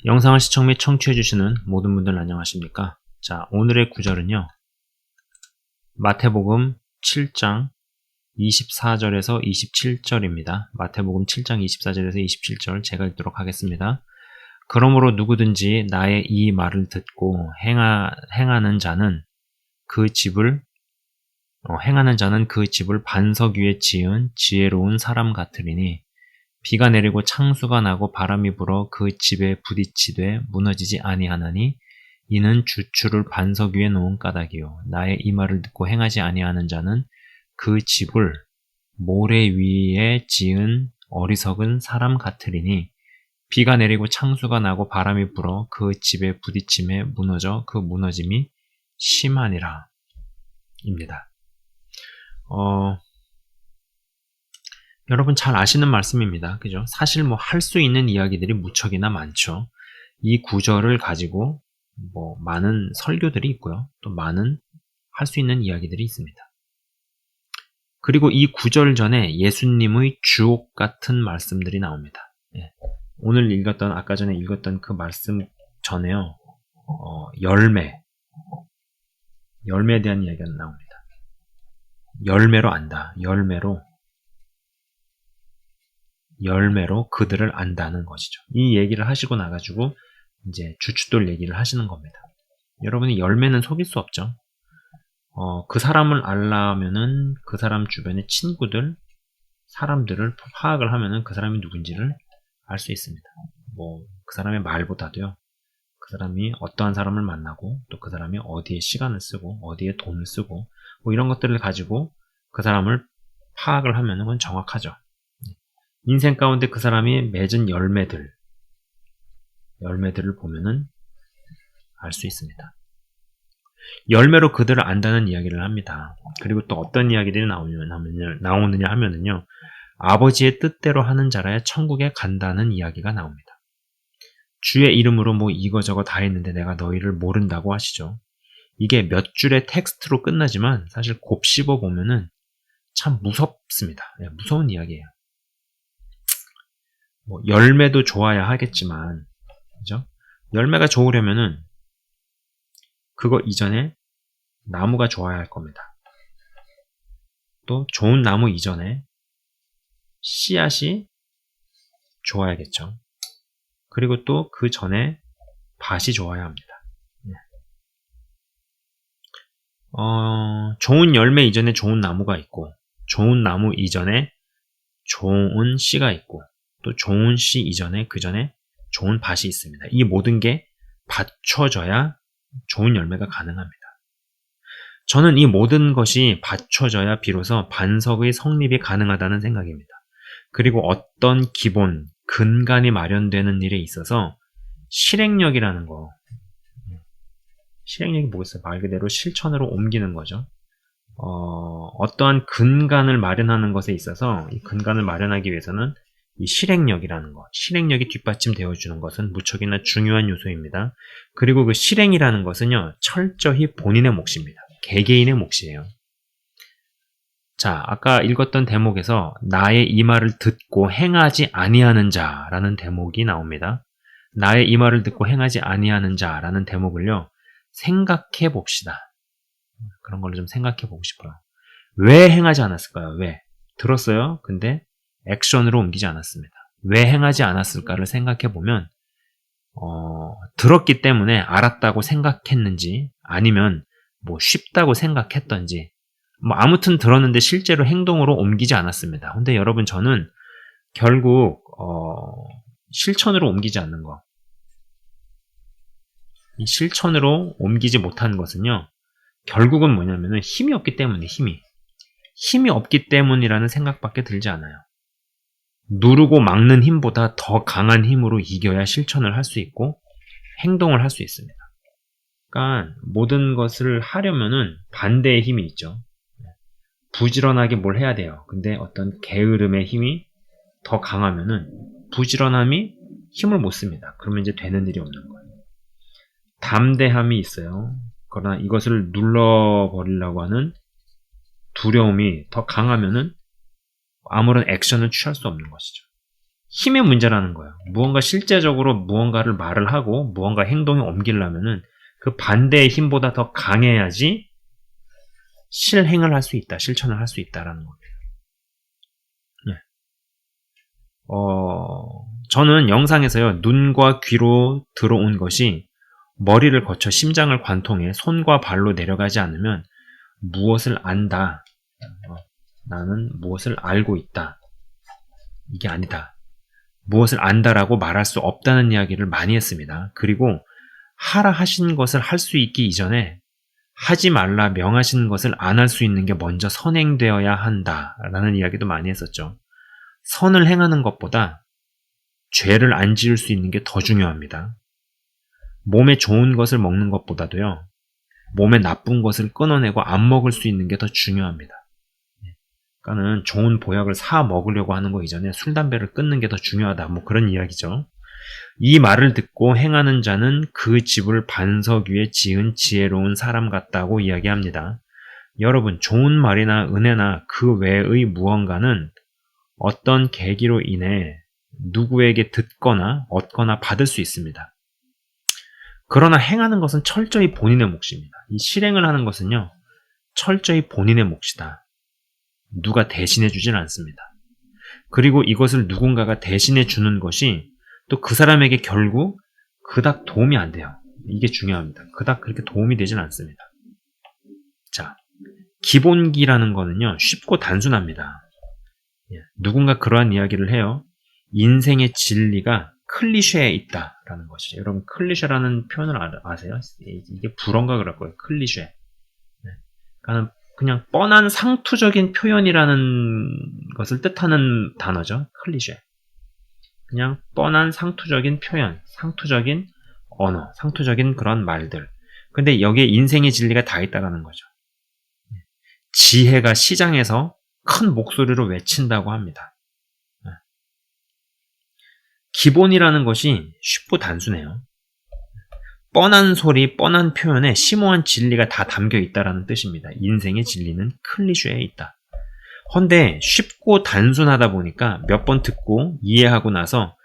영상을 시청 및 청취해주시는 모든 분들 안녕하십니까? 자, 오늘의 구절은요. 마태복음 7장 24절에서 27절입니다. 마태복음 7장 24절에서 27절 제가 읽도록 하겠습니다. 그러므로 누구든지 나의 이 말을 듣고 행하는 자는 그 집을 반석 위에 지은 지혜로운 사람 같으리니 비가 내리고 창수가 나고 바람이 불어 그 집에 부딪히되 무너지지 아니하나니 이는 주추를 반석 위에 놓은 까닭이요 나의 이 말을 듣고 행하지 아니하는 자는 그 집을 모래 위에 지은 어리석은 사람 같으리니 비가 내리고 창수가 나고 바람이 불어 그 집에 부딪힘에 무너져 그 무너짐이 심하니라 입니다. 여러분 잘 아시는 말씀입니다. 그죠? 사실 할 수 있는 이야기들이 무척이나 많죠. 이 구절을 가지고 많은 설교들이 있고요. 또 많은 할 수 있는 이야기들이 있습니다. 그리고 이 구절 전에 예수님의 주옥 같은 말씀들이 나옵니다. 예. 오늘 아까 전에 읽었던 그 말씀 전에요. 열매에 대한 이야기가 나옵니다. 열매로 안다. 열매로 그들을 안다는 것이죠. 이 얘기를 하시고 나가지고 이제 주춧돌 얘기를 하시는 겁니다. 여러분이 열매는 속일 수 없죠. 그 사람을 알려면은 그 사람 주변의 친구들, 사람들을 파악을 하면은 그 사람이 누군지를 알 수 있습니다. 그 사람의 말보다도요. 그 사람이 어떠한 사람을 만나고 또 그 사람이 어디에 시간을 쓰고 어디에 돈을 쓰고 이런 것들을 가지고 그 사람을 파악을 하면은 그건 정확하죠. 인생 가운데 그 사람이 맺은 열매들을 보면은 알 수 있습니다. 열매로 그들을 안다는 이야기를 합니다. 그리고 또 어떤 이야기들이 나오느냐 하면은요. 아버지의 뜻대로 하는 자라야 천국에 간다는 이야기가 나옵니다. 주의 이름으로 이거저거 다 했는데 내가 너희를 모른다고 하시죠. 이게 몇 줄의 텍스트로 끝나지만 사실 곱씹어 보면은 참 무섭습니다. 무서운 이야기예요. 열매도 좋아야 하겠지만, 그죠? 열매가 좋으려면은 그거 이전에 나무가 좋아야 할 겁니다. 또 좋은 나무 이전에 씨앗이 좋아야겠죠. 그리고 또 그 전에 밭이 좋아야 합니다. 좋은 열매 이전에 좋은 나무가 있고, 좋은 나무 이전에 좋은 씨가 있고, 또 좋은 씨 이전에 그 전에 좋은 밭이 있습니다. 이 모든 게 받쳐져야 좋은 열매가 가능합니다. 저는 이 모든 것이 받쳐져야 비로소 반석의 성립이 가능하다는 생각입니다. 그리고 어떤 기본, 근간이 마련되는 일에 있어서 실행력이라는 거, 실행력이 뭐겠어요? 말 그대로 실천으로 옮기는 거죠. 어떠한 근간을 마련하는 것에 있어서 이 근간을 마련하기 위해서는 이 실행력이라는 것, 실행력이 뒷받침되어 주는 것은 무척이나 중요한 요소입니다. 그리고 그 실행이라는 것은요, 철저히 본인의 몫입니다. 개개인의 몫이에요. 자, 아까 읽었던 대목에서 나의 이 말을 듣고 행하지 아니하는 자라는 대목이 나옵니다. 나의 이 말을 듣고 행하지 아니하는 자라는 대목을요, 생각해 봅시다. 그런 걸로 좀 생각해 보고 싶어요. 왜 행하지 않았을까요? 왜? 들었어요? 근데 액션으로 옮기지 않았습니다. 왜 행하지 않았을까를 생각해 보면 들었기 때문에 알았다고 생각했는지 아니면 쉽다고 생각했던지 아무튼 들었는데 실제로 행동으로 옮기지 않았습니다. 근데 여러분 저는 결국 실천으로 옮기지 않는 거, 이 실천으로 옮기지 못한 것은요, 결국은 뭐냐면은 힘이 없기 때문에 힘이 없기 때문이라는 생각밖에 들지 않아요. 누르고 막는 힘보다 더 강한 힘으로 이겨야 실천을 할 수 있고 행동을 할 수 있습니다. 그러니까 모든 것을 하려면은 반대의 힘이 있죠. 부지런하게 뭘 해야 돼요. 근데 어떤 게으름의 힘이 더 강하면은 부지런함이 힘을 못 씁니다. 그러면 이제 되는 일이 없는 거예요. 담대함이 있어요. 그러나 이것을 눌러버리려고 하는 두려움이 더 강하면은 아무런 액션을 취할 수 없는 것이죠. 힘의 문제라는 거예요. 무언가 실제적으로 무언가를 말을 하고 무언가 행동에 옮기려면은 그 반대의 힘보다 더 강해야지 실행을 할 수 있다, 실천을 할 수 있다라는 겁니다. 네. 저는 영상에서요, 눈과 귀로 들어온 것이 머리를 거쳐 심장을 관통해 손과 발로 내려가지 않으면 무엇을 안다, 나는 무엇을 알고 있다, 이게 아니다. 무엇을 안다라고 말할 수 없다는 이야기를 많이 했습니다. 그리고 하라 하신 것을 할 수 있기 이전에 하지 말라 명하신 것을 안 할 수 있는 게 먼저 선행되어야 한다라는 이야기도 많이 했었죠. 선을 행하는 것보다 죄를 안 지을 수 있는 게 더 중요합니다. 몸에 좋은 것을 먹는 것보다도요, 몸에 나쁜 것을 끊어내고 안 먹을 수 있는 게 더 중요합니다. 그러니까는 좋은 보약을 사 먹으려고 하는 거 이전에 술, 담배를 끊는 게 더 중요하다. 뭐 그런 이야기죠. 이 말을 듣고 행하는 자는 그 집을 반석 위에 지은 지혜로운 사람 같다고 이야기합니다. 여러분, 좋은 말이나 은혜나 그 외의 무언가는 어떤 계기로 인해 누구에게 듣거나 얻거나 받을 수 있습니다. 그러나 행하는 것은 철저히 본인의 몫입니다. 이 실행을 하는 것은요, 철저히 본인의 몫이다. 누가 대신해 주진 않습니다. 그리고 이것을 누군가가 대신해 주는 것이 또 그 사람에게 결국 그닥 도움이 안 돼요. 이게 중요합니다. 그닥 그렇게 도움이 되진 않습니다. 자, 기본기라는 거는요, 쉽고 단순합니다. 누군가 그러한 이야기를 해요. 인생의 진리가 클리셰에 있다라는 것이죠. 여러분, 클리셰라는 표현을 아세요? 이게 불어인가 그럴 거예요. 클리셰. 그냥 뻔한 상투적인 표현이라는 것을 뜻하는 단어죠. 클리셰. 그냥 뻔한 상투적인 표현, 상투적인 언어, 상투적인 그런 말들. 근데 여기에 인생의 진리가 다 있다라는 거죠. 지혜가 시장에서 큰 목소리로 외친다고 합니다. 기본이라는 것이 쉽고 단순해요. 뻔한 소리, 뻔한 표현에 심오한 진리가 다 담겨 있다라는 뜻입니다. 인생의 진리는 클리셰에 있다. 헌데 쉽고 단순하다 보니까 몇 번 듣고 이해하고 나서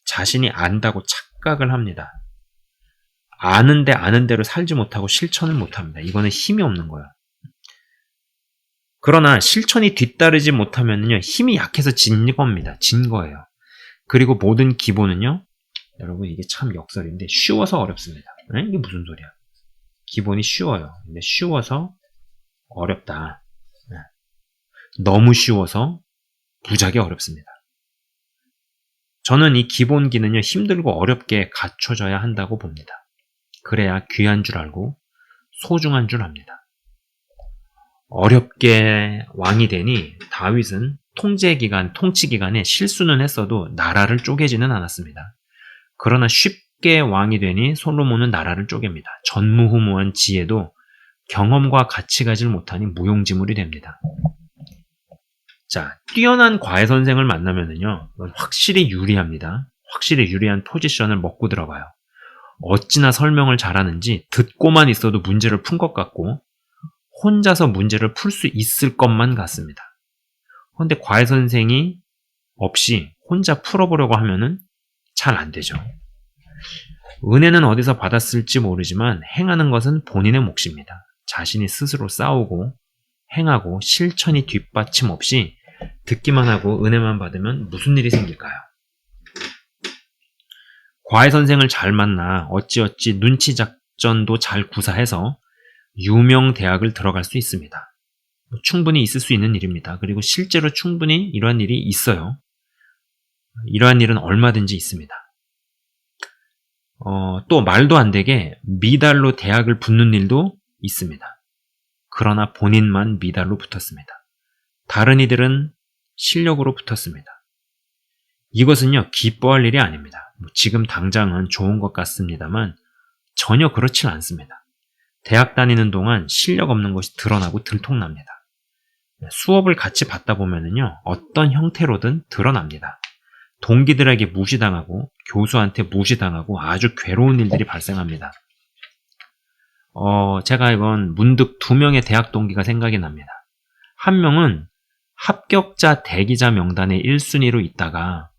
자신이 안다고 착각을 합니다. 아는데 아는 대로 살지 못하고 실천을 못합니다. 이거는 힘이 없는 거야. 그러나 실천이 뒤따르지 못하면요, 힘이 약해서 진 겁니다. 진 거예요. 그리고 모든 기본은요, 여러분 이게 참 역설인데 쉬워서 어렵습니다. 네? 이게 무슨 소리야? 기본이 쉬워요. 근데 쉬워서 어렵다. 네. 너무 쉬워서 무지하게 어렵습니다. 저는 이 기본기는요, 힘들고 어렵게 갖춰져야 한다고 봅니다. 그래야 귀한 줄 알고 소중한 줄 압니다. 어렵게 왕이 되니 다윗은 통치 기간에 실수는 했어도 나라를 쪼개지는 않았습니다. 그러나 쉽게 왕이 되니 솔로몬은 나라를 쪼갭니다. 전무후무한 지혜도 경험과 같이 가질 못하니 무용지물이 됩니다. 자, 뛰어난 과외 선생을 만나면은요, 확실히 유리합니다. 확실히 유리한 포지션을 먹고 들어가요. 어찌나 설명을 잘하는지 듣고만 있어도 문제를 푼 것 같고 혼자서 문제를 풀 수 있을 것만 같습니다. 그런데 과외 선생이 없이 혼자 풀어보려고 하면은 잘 안 되죠. 은혜는 어디서 받았을지 모르지만 행하는 것은 본인의 몫입니다. 자신이 스스로 싸우고 행하고 실천이 뒷받침 없이 듣기만 하고 은혜만 받으면 무슨 일이 생길까요? 과외 선생을 잘 만나 어찌어찌 눈치 작전도 잘 구사해서 유명 대학을 들어갈 수 있습니다. 충분히 있을 수 있는 일입니다. 그리고 실제로 충분히 이러한 일이 있어요. 이러한 일은 얼마든지 있습니다. 또 말도 안 되게 미달로 대학을 붙는 일도 있습니다. 그러나 본인만 미달로 붙었습니다. 다른 이들은 실력으로 붙었습니다. 이것은요, 기뻐할 일이 아닙니다. 지금 당장은 좋은 것 같습니다만 전혀 그렇진 않습니다. 대학 다니는 동안 실력 없는 것이 드러나고 들통납니다. 수업을 같이 받다 보면은요, 어떤 형태로든 드러납니다. 동기들에게 무시당하고 교수한테 무시당하고 아주 괴로운 일들이 발생합니다. 제가 이건 문득 2명의 대학 동기가 생각이 납니다. 한 명은 합격자 대기자 명단에 1순위로 있다가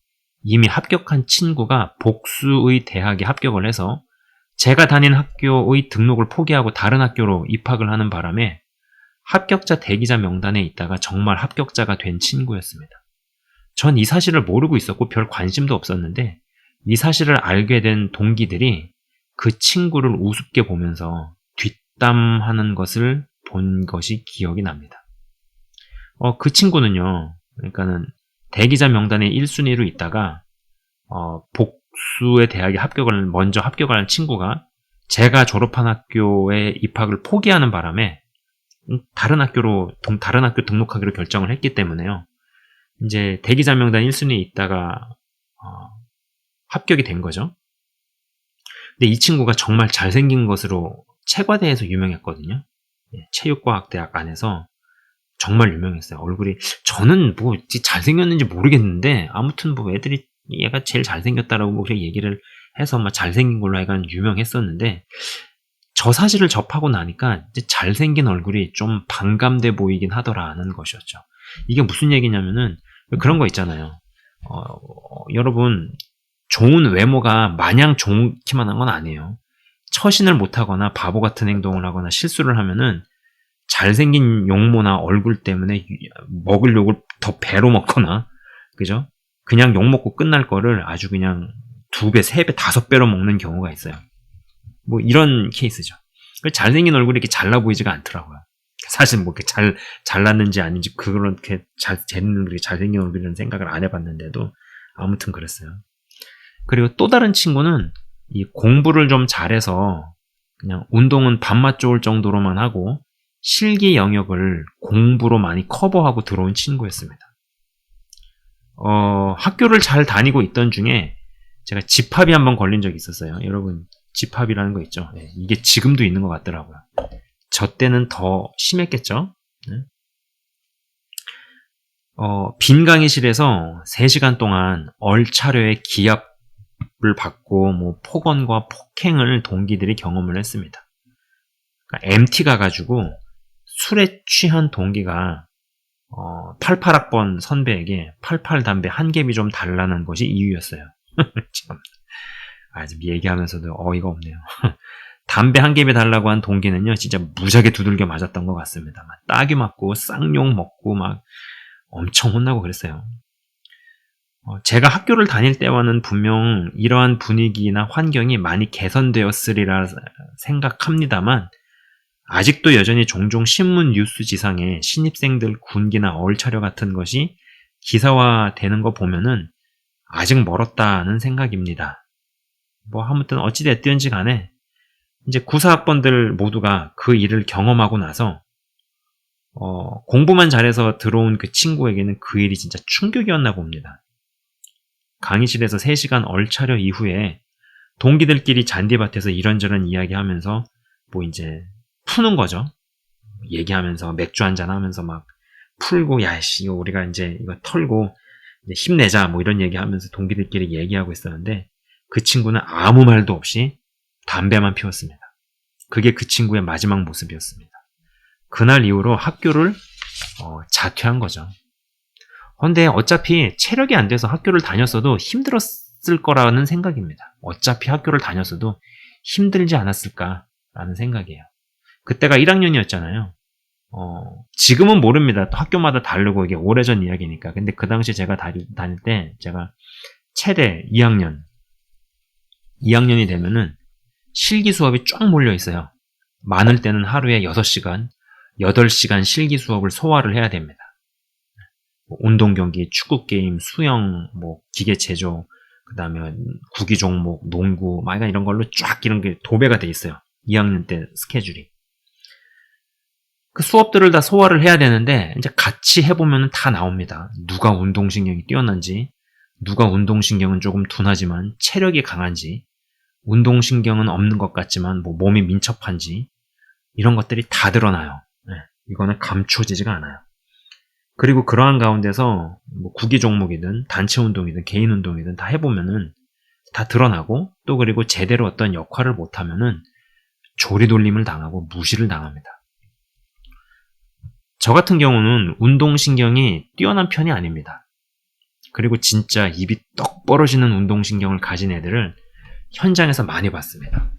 이미 합격한 친구가 복수의 대학에 합격을 해서 제가 다닌 학교의 등록을 포기하고 다른 학교로 입학을 하는 바람에 합격자 대기자 명단에 있다가 정말 합격자가 된 친구였습니다. 전 이 사실을 모르고 있었고 별 관심도 없었는데 이 사실을 알게 된 동기들이 그 친구를 우습게 보면서 뒷담하는 것을 본 것이 기억이 납니다. 그 친구는요, 그러니까는 대기자 명단에 1순위로 있다가 복수의 대학에 먼저 합격을 한 친구가 제가 졸업한 학교에 입학을 포기하는 바람에 다른 학교 등록하기로 결정을 했기 때문에요. 이제 대기자 명단 1순위에 있다가 합격이 된 거죠. 근데 이 친구가 정말 잘생긴 것으로 체과대에서 유명했거든요. 체육과학대학 안에서 정말 유명했어요. 얼굴이 저는 뭐 잘생겼는지 모르겠는데 아무튼 뭐 애들이 얘가 제일 잘생겼다라고 뭐 그렇게 얘기를 해서 막 잘생긴 걸로 하여간 유명했었는데 저 사실을 접하고 나니까 이제 잘생긴 얼굴이 좀 반감돼 보이긴 하더라는 것이었죠. 이게 무슨 얘기냐면은 그런 거 있잖아요. 여러분 좋은 외모가 마냥 좋기만 한 건 아니에요. 처신을 못하거나 바보 같은 행동을 하거나 실수를 하면은 잘생긴 용모나 얼굴 때문에 먹을 욕을 더 배로 먹거나, 그죠? 그냥 욕 먹고 끝날 거를 아주 그냥 2배, 3배, 5배로 먹는 경우가 있어요. 뭐 이런 케이스죠. 잘생긴 얼굴이 이렇게 잘나 보이지가 않더라고요. 사실 뭐 이렇게 잘났는지 아닌지 그렇게 잘생긴 얼굴이라는 생각을 안 해봤는데도 아무튼 그랬어요. 그리고 또 다른 친구는 이 공부를 좀 잘해서 그냥 운동은 밥맛 좋을 정도로만 하고 실기 영역을 공부로 많이 커버하고 들어온 친구였습니다. 학교를 잘 다니고 있던 중에 제가 집합이 한번 걸린 적이 있었어요. 여러분 집합이라는 거 있죠. 네, 이게 지금도 있는 것 같더라고요. 저 때는 더 심했겠죠. 네. 빈 강의실에서 3시간 동안 얼차려의 기합을 받고 뭐 폭언과 폭행을 동기들이 경험을 했습니다. 그러니까 MT 가가지고 술에 취한 동기가 88학번 선배에게 88 담배 한 갭이 좀 달라는 것이 이유였어요. 참, 아직 얘기하면서도 어이가 없네요. 담배 한 갭이 달라고 한 동기는요, 진짜 무지하게 두들겨 맞았던 것 같습니다. 막 따귀 맞고 쌍욕 먹고 막 엄청 혼나고 그랬어요. 제가 학교를 다닐 때와는 분명 이러한 분위기나 환경이 많이 개선되었으리라 생각합니다만 아직도 여전히 종종 신문 뉴스 지상에 신입생들 군기나 얼차려 같은 것이 기사화되는 거 보면은 아직 멀었다는 생각입니다. 뭐 아무튼 어찌됐든지 간에 이제 94학번들 모두가 그 일을 경험하고 나서 공부만 잘해서 들어온 그 친구에게는 그 일이 진짜 충격이었나 봅니다. 강의실에서 3시간 얼차려 이후에 동기들끼리 잔디밭에서 이런저런 이야기하면서 뭐 이제 푸는 거죠. 얘기하면서 맥주 한잔 하면서 막 풀고 야씨 우리가 이제 이거 털고 이제 힘내자 뭐 이런 얘기하면서 동기들끼리 얘기하고 있었는데 그 친구는 아무 말도 없이 담배만 피웠습니다. 그게 그 친구의 마지막 모습이었습니다. 그날 이후로 학교를 자퇴한 거죠. 근데 어차피 체력이 안 돼서 학교를 다녔어도 힘들었을 거라는 생각입니다. 어차피 학교를 다녔어도 힘들지 않았을까라는 생각이에요. 그때가 1학년이었잖아요. 지금은 모릅니다. 또 학교마다 다르고 이게 오래전 이야기니까. 근데 그 당시 제가 다닐 때 제가 최대 2학년이 되면은 실기 수업이 쫙 몰려 있어요. 많을 때는 하루에 6시간, 8시간 실기 수업을 소화를 해야 됩니다. 운동 경기, 축구 게임, 수영, 뭐 기계 체조, 그다음에 구기 종목, 농구, 막 이런 걸로 쫙 이런 게 도배가 돼 있어요. 2학년 때 스케줄이. 그 수업들을 다 소화를 해야 되는데 이제 같이 해보면 다 나옵니다. 누가 운동신경이 뛰어난지, 누가 운동신경은 조금 둔하지만 체력이 강한지, 운동신경은 없는 것 같지만 뭐 몸이 민첩한지 이런 것들이 다 드러나요. 네, 이거는 감춰지지가 않아요. 그리고 그러한 가운데서 뭐 구기 종목이든 단체 운동이든 개인 운동이든 다 해보면은 다 드러나고 또 그리고 제대로 어떤 역할을 못하면은 조리돌림을 당하고 무시를 당합니다. 저 같은 경우는 운동신경이 뛰어난 편이 아닙니다. 그리고 진짜 입이 떡 벌어지는 운동신경을 가진 애들을 현장에서 많이 봤습니다.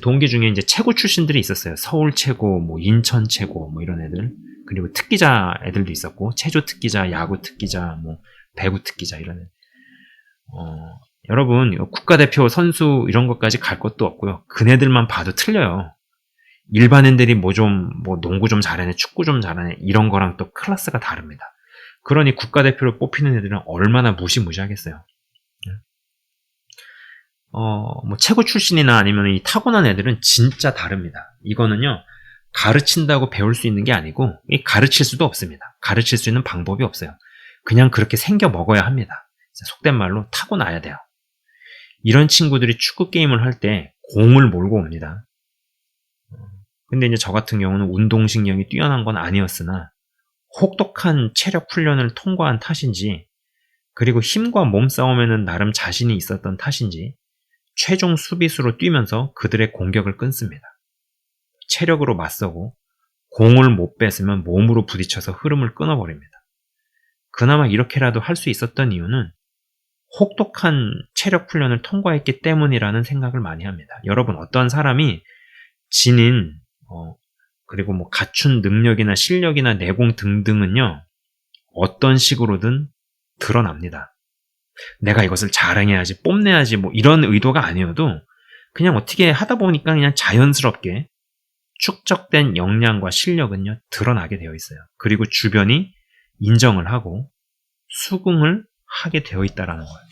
동기 중에 이제 최고 출신들이 있었어요. 서울 최고, 뭐 인천 최고, 뭐 이런 애들. 그리고 특기자 애들도 있었고, 체조 특기자, 야구 특기자, 뭐 배구 특기자 이런 애들. 여러분, 국가대표 선수 이런 것까지 갈 것도 없고요. 그네들만 봐도 틀려요. 일반인들이 뭐 농구 좀 잘하네, 축구 좀 잘하네, 이런 거랑 또 클래스가 다릅니다. 그러니 국가대표로 뽑히는 애들은 얼마나 무시무시하겠어요. 뭐 최고 출신이나 아니면 이 타고난 애들은 진짜 다릅니다. 이거는요, 가르친다고 배울 수 있는 게 아니고, 가르칠 수도 없습니다. 가르칠 수 있는 방법이 없어요. 그냥 그렇게 생겨 먹어야 합니다. 속된 말로 타고나야 돼요. 이런 친구들이 축구 게임을 할 때 공을 몰고 옵니다. 근데 이제 저 같은 경우는 운동신경이 뛰어난 건 아니었으나 혹독한 체력 훈련을 통과한 탓인지, 그리고 힘과 몸싸움에는 나름 자신이 있었던 탓인지 최종 수비수로 뛰면서 그들의 공격을 끊습니다. 체력으로 맞서고 공을 못 뺏으면 몸으로 부딪혀서 흐름을 끊어버립니다. 그나마 이렇게라도 할 수 있었던 이유는 혹독한 체력 훈련을 통과했기 때문이라는 생각을 많이 합니다. 여러분, 어떤 사람이 지닌 그리고 뭐 갖춘 능력이나 실력이나 내공 등등은요, 어떤 식으로든 드러납니다. 내가 이것을 자랑해야지, 뽐내야지, 뭐 이런 의도가 아니어도 그냥 어떻게 하다 보니까 그냥 자연스럽게 축적된 역량과 실력은요, 드러나게 되어 있어요. 그리고 주변이 인정을 하고 수긍을 하게 되어 있다라는 거예요.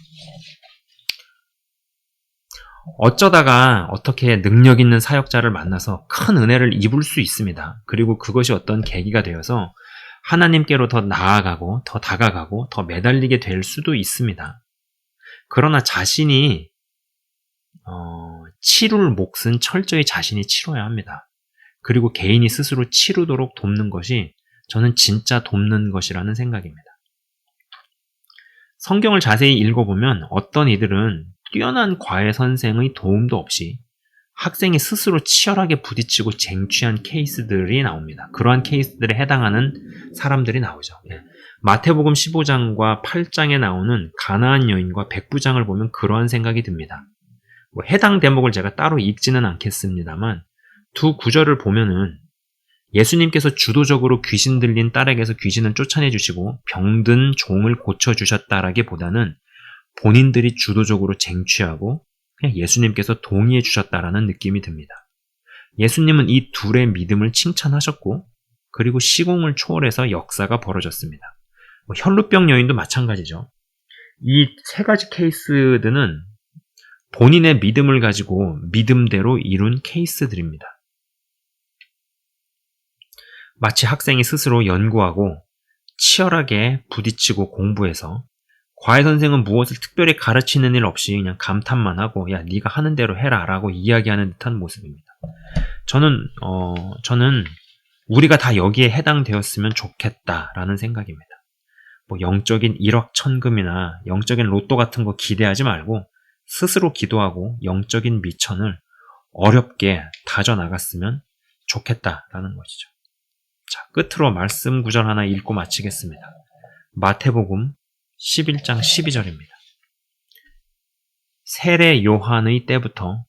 어쩌다가 어떻게 능력 있는 사역자를 만나서 큰 은혜를 입을 수 있습니다. 그리고 그것이 어떤 계기가 되어서 하나님께로 더 나아가고 더 다가가고 더 매달리게 될 수도 있습니다. 그러나 자신이 치룰 몫은 철저히 자신이 치러야 합니다. 그리고 개인이 스스로 치르도록 돕는 것이 저는 진짜 돕는 것이라는 생각입니다. 성경을 자세히 읽어보면 어떤 이들은 뛰어난 과외 선생의 도움도 없이 학생이 스스로 치열하게 부딪히고 쟁취한 케이스들이 나옵니다. 그러한 케이스들에 해당하는 사람들이 나오죠. 마태복음 15장과 8장에 나오는 가나안 여인과 백부장을 보면 그러한 생각이 듭니다. 해당 대목을 제가 따로 읽지는 않겠습니다만 두 구절을 보면은 예수님께서 주도적으로 귀신 들린 딸에게서 귀신을 쫓아내주시고 병든 종을 고쳐주셨다라기보다는 본인들이 주도적으로 쟁취하고 그냥 예수님께서 동의해 주셨다라는 느낌이 듭니다. 예수님은 이 둘의 믿음을 칭찬하셨고 그리고 시공을 초월해서 역사가 벌어졌습니다. 혈루병 여인도 마찬가지죠. 이 세 가지 케이스들은 본인의 믿음을 가지고 믿음대로 이룬 케이스들입니다. 마치 학생이 스스로 연구하고 치열하게 부딪히고 공부해서 과외 선생은 무엇을 특별히 가르치는 일 없이 그냥 감탄만 하고 야 네가 하는 대로 해라 라고 이야기하는 듯한 모습입니다. 저는 우리가 다 여기에 해당되었으면 좋겠다라는 생각입니다. 영적인 1억 천금이나 영적인 로또 같은 거 기대하지 말고 스스로 기도하고 영적인 미천을 어렵게 다져나갔으면 좋겠다라는 것이죠. 자, 끝으로 말씀 구절 하나 읽고 마치겠습니다. 마태복음 11장 12절입니다. 세례 요한의 때부터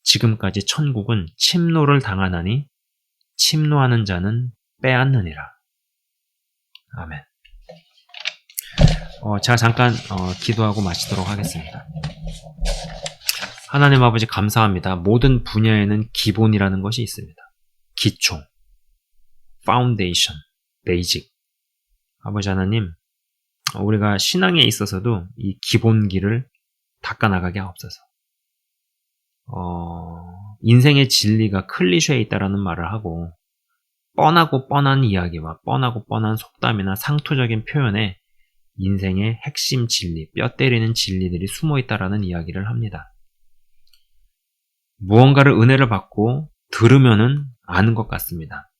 지금까지 천국은 침노를 당하나니 침노하는 자는 빼앗느니라. 아멘. 제가 잠깐 기도하고 마치도록 하겠습니다. 하나님 아버지 감사합니다. 모든 분야에는 기본이라는 것이 있습니다. 기초, 파운데이션, 베이직. 아버지 하나님, 우리가 신앙에 있어서도 이 기본기를 닦아나가게 하옵소서. 인생의 진리가 클리셰에 있다라는 말을 하고 뻔하고 뻔한 이야기와 뻔하고 뻔한 속담이나 상투적인 표현에 인생의 핵심 진리, 뼈 때리는 진리들이 숨어 있다라는 이야기를 합니다. 무언가를 은혜를 받고 들으면은 아는 것 같습니다.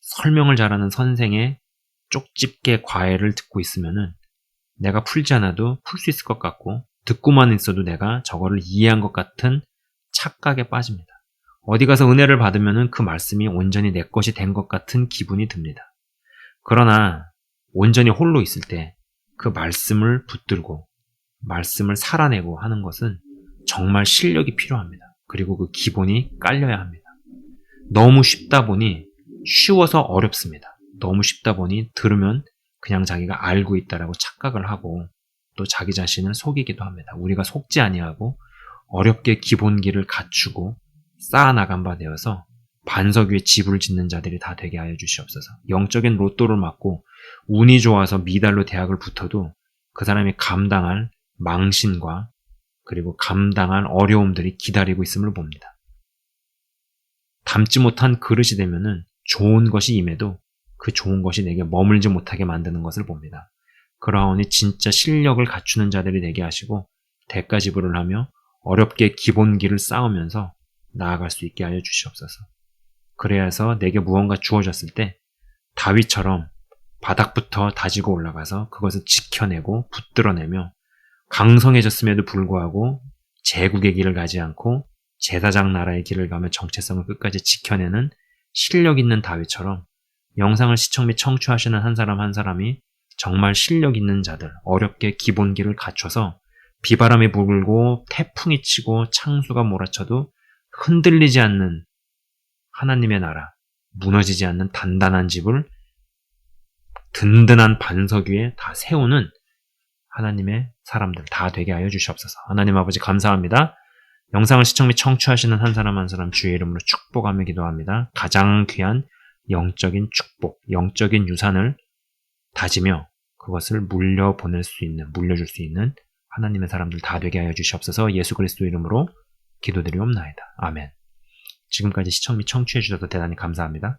설명을 잘하는 선생의 쪽집게 과외를 듣고 있으면은 내가 풀지 않아도 풀 수 있을 것 같고 듣고만 있어도 내가 저거를 이해한 것 같은 착각에 빠집니다. 어디 가서 은혜를 받으면은 그 말씀이 온전히 내 것이 된 것 같은 기분이 듭니다. 그러나 온전히 홀로 있을 때 그 말씀을 붙들고 말씀을 살아내고 하는 것은 정말 실력이 필요합니다. 그리고 그 기본이 깔려야 합니다. 너무 쉽다 보니 쉬워서 어렵습니다. 너무 쉽다 보니 들으면 그냥 자기가 알고 있다라고 착각을 하고 또 자기 자신을 속이기도 합니다. 우리가 속지 아니하고 어렵게 기본기를 갖추고 쌓아나간 바 되어서 반석 위에 집을 짓는 자들이 다 되게 하여 주시옵소서. 영적인 로또를 맞고 운이 좋아서 미달로 대학을 붙어도 그 사람이 감당할 망신과 그리고 감당할 어려움들이 기다리고 있음을 봅니다. 담지 못한 그릇이 되면은 좋은 것이 임해도 그 좋은 것이 내게 머물지 못하게 만드는 것을 봅니다. 그러하오니 진짜 실력을 갖추는 자들이 되게 하시고 대가 지불을 하며 어렵게 기본기를 쌓으면서 나아갈 수 있게 하여 주시옵소서. 그래야서 내게 무언가 주어졌을 때 다윗처럼 바닥부터 다지고 올라가서 그것을 지켜내고 붙들어내며 강성해졌음에도 불구하고 제국의 길을 가지 않고 제사장 나라의 길을 가며 정체성을 끝까지 지켜내는 실력 있는 다윗처럼 영상을 시청 및 청취하시는 한 사람 한 사람이 정말 실력 있는 자들, 어렵게 기본기를 갖춰서 비바람이 불고 태풍이 치고 창수가 몰아쳐도 흔들리지 않는 하나님의 나라, 무너지지 않는 단단한 집을 든든한 반석 위에 다 세우는 하나님의 사람들 다 되게 하여 주시옵소서. 하나님 아버지 감사합니다. 영상을 시청 및 청취하시는 한 사람 한 사람 주의 이름으로 축복하며 기도합니다. 가장 귀한 영적인 축복, 영적인 유산을 다지며 그것을 물려줄 수 있는 하나님의 사람들 다 되게 하여 주시옵소서. 예수 그리스도 이름으로 기도드리옵나이다. 아멘. 지금까지 시청 및 청취해 주셔서 대단히 감사합니다.